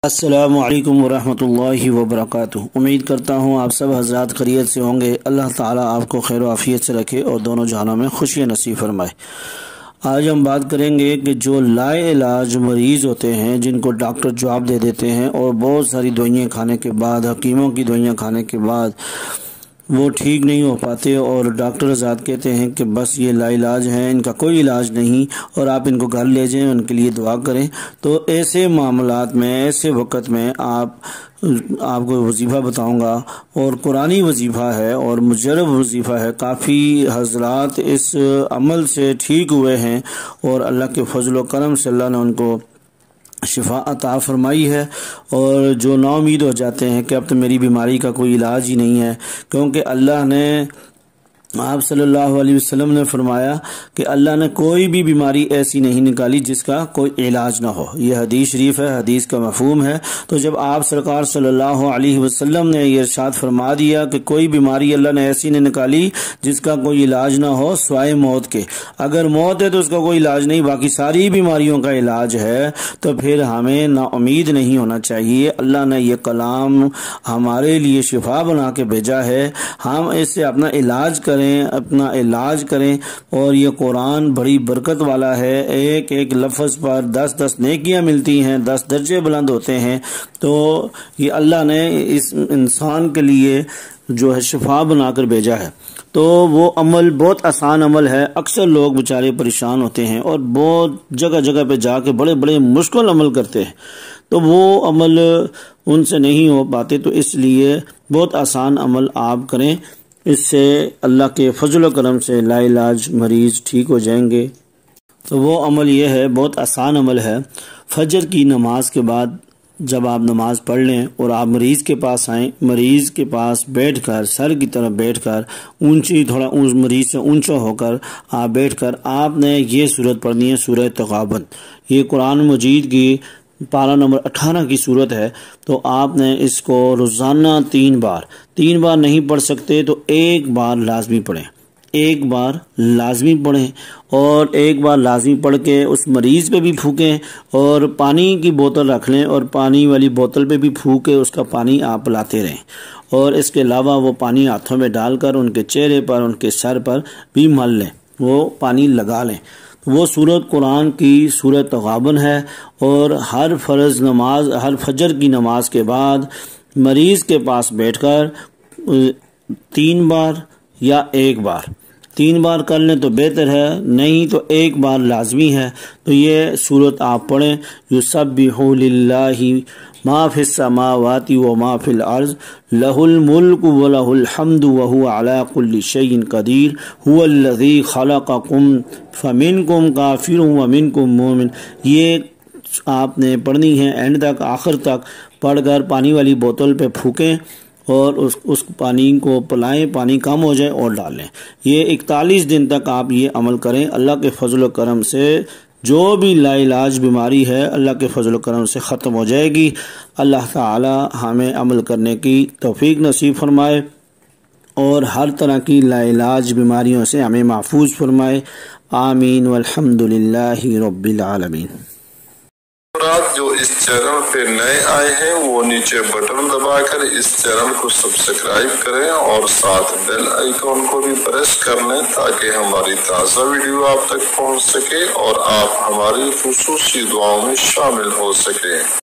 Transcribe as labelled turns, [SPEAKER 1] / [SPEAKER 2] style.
[SPEAKER 1] السلام علیکم ورحمۃ اللہ وبرکاتہ۔ امید کرتا ہوں آپ سب حضرات خیریت سے ہوں گے۔ اللہ تعالیٰ آپ کو خیر و عافیت سے رکھے اور دونوں جہانوں میں خوشی نصیب فرمائے۔ آج ہم بات کریں گے کہ جو لا علاج مریض ہوتے ہیں، جن کو ڈاکٹر جواب دے دیتے ہیں اور بہت ساری دوائیں کھانے کے بعد، حکیموں کی دوائیں کھانے کے بعد وہ ٹھیک نہیں ہو پاتے اور ڈاکٹر حضرات کہتے ہیں کہ بس یہ لا علاج ہیں، ان کا کوئی علاج نہیں اور آپ ان کو گھر لے جائیں، ان کے لیے دعا کریں۔ تو ایسے معاملات میں، ایسے وقت میں آپ کو وظیفہ بتاؤں گا، اور قرآنی وظیفہ ہے اور مجرب وظیفہ ہے۔ کافی حضرات اس عمل سے ٹھیک ہوئے ہیں اور اللہ کے فضل و کرم سے اللہ نے ان کو شفا عطا فرمائی ہے، اور جو نا امید ہو جاتے ہیں کہ اب تو میری بیماری کا کوئی علاج ہی نہیں ہے، کیونکہ اللہ نے، آپ صلی اللہ علیہ وسلم نے فرمایا کہ اللہ نے کوئی بھی بیماری ایسی نہیں نکالی جس کا کوئی علاج نہ ہو۔ یہ حدیث شریف ہے، حدیث کا مفہوم ہے۔ تو جب آپ سرکار صلی اللہ علیہ وسلم نے یہ ارشاد فرما دیا کہ کوئی بیماری اللہ نے ایسی نہیں نکالی جس کا کوئی علاج نہ ہو سوائے موت کے، اگر موت ہے تو اس کا کوئی علاج نہیں، باقی ساری بیماریوں کا علاج ہے، تو پھر ہمیں نا امید نہیں ہونا چاہیے۔ اللہ نے یہ کلام ہمارے لیے شفا بنا کے بھیجا ہے، ہم اس سے اپنا علاج اپنا علاج کریں۔ اور یہ قرآن بڑی برکت والا ہے، ایک ایک لفظ پر 10 نیکیاں ملتی ہیں، 10 درجے بلند ہوتے ہیں۔ تو یہ اللہ نے اس انسان کے لیے جو ہے شفا بنا کر بھیجا ہے۔ تو وہ عمل بہت آسان عمل ہے۔ اکثر لوگ بیچارے پریشان ہوتے ہیں اور بہت جگہ جگہ پہ جا کے بڑے بڑے مشکل عمل کرتے ہیں، تو وہ عمل ان سے نہیں ہو پاتے۔ تو اس لیے بہت آسان عمل آپ کریں، اس سے اللہ کے فضل و کرم سے لا علاج مریض ٹھیک ہو جائیں گے۔ تو وہ عمل یہ ہے، بہت آسان عمل ہے۔ فجر کی نماز کے بعد جب آپ نماز پڑھ لیں اور آپ مریض کے پاس آئیں، مریض کے پاس بیٹھ کر، سر کی طرف بیٹھ کر، تھوڑا مریض سے اونچا ہو کر آپ بیٹھ کر آپ نے یہ سورت پڑھنی ہے، سورہ تغابن۔ یہ قرآن مجید کی پارہ نمبر 18 کی صورت ہے۔ تو آپ نے اس کو روزانہ 3 بار نہیں پڑھ سکتے تو ایک بار لازمی پڑھیں، ایک بار لازمی پڑھیں، اور ایک بار لازمی پڑھ کے اس مریض پہ بھی پھونکیں، اور پانی کی بوتل رکھ لیں اور پانی والی بوتل پہ بھی پھونک کے اس کا پانی آپ پلاتے رہیں، اور اس کے علاوہ وہ پانی ہاتھوں میں ڈال کر ان کے چہرے پر، ان کے سر پر بھی مل لیں، وہ پانی لگا لیں۔ وہ سورت قرآن کی سورت تغابن ہے، اور ہر فرض نماز، ہر فجر کی نماز کے بعد مریض کے پاس بیٹھ کر 3 بار یا 1 بار، 3 بار کر لیں تو بہتر ہے، نہیں تو 1 بار لازمی ہے۔ تو یہ سورت آپ پڑھیں، یسبح للہ ما فی السماوات و ما فی الارض لہ الملک و لہ الحمد وہو علی کل شیء قدیر هو الذی خلقکم فمنکم کافر ومنکم مومن۔ یہ آپ نے پڑھنی ہے اینڈ تک، آخر تک پڑھ کر پانی والی بوتل پہ پھونکیں اور اس پانی کو پلائیں، پانی کم ہو جائے اور ڈالیں۔ یہ 41 دن تک آپ یہ عمل کریں، اللہ کے فضل و کرم سے جو بھی لا علاج بیماری ہے اللہ کے فضل و کرم سے ختم ہو جائے گی۔ اللہ تعالی ہمیں عمل کرنے کی توفیق نصیب فرمائے اور ہر طرح کی لا علاج بیماریوں سے ہمیں محفوظ فرمائے۔ آمین والحمد للہ رب العالمین۔
[SPEAKER 2] جو اس چینل پہ نئے آئے ہیں وہ نیچے بٹن دبا کر اس چینل کو سبسکرائب کریں اور ساتھ بیل آئیکن کو بھی پریس کر لیں تاکہ ہماری تازہ ویڈیو آپ تک پہنچ سکے اور آپ ہماری خصوصی دعاؤں میں شامل ہو سکیں۔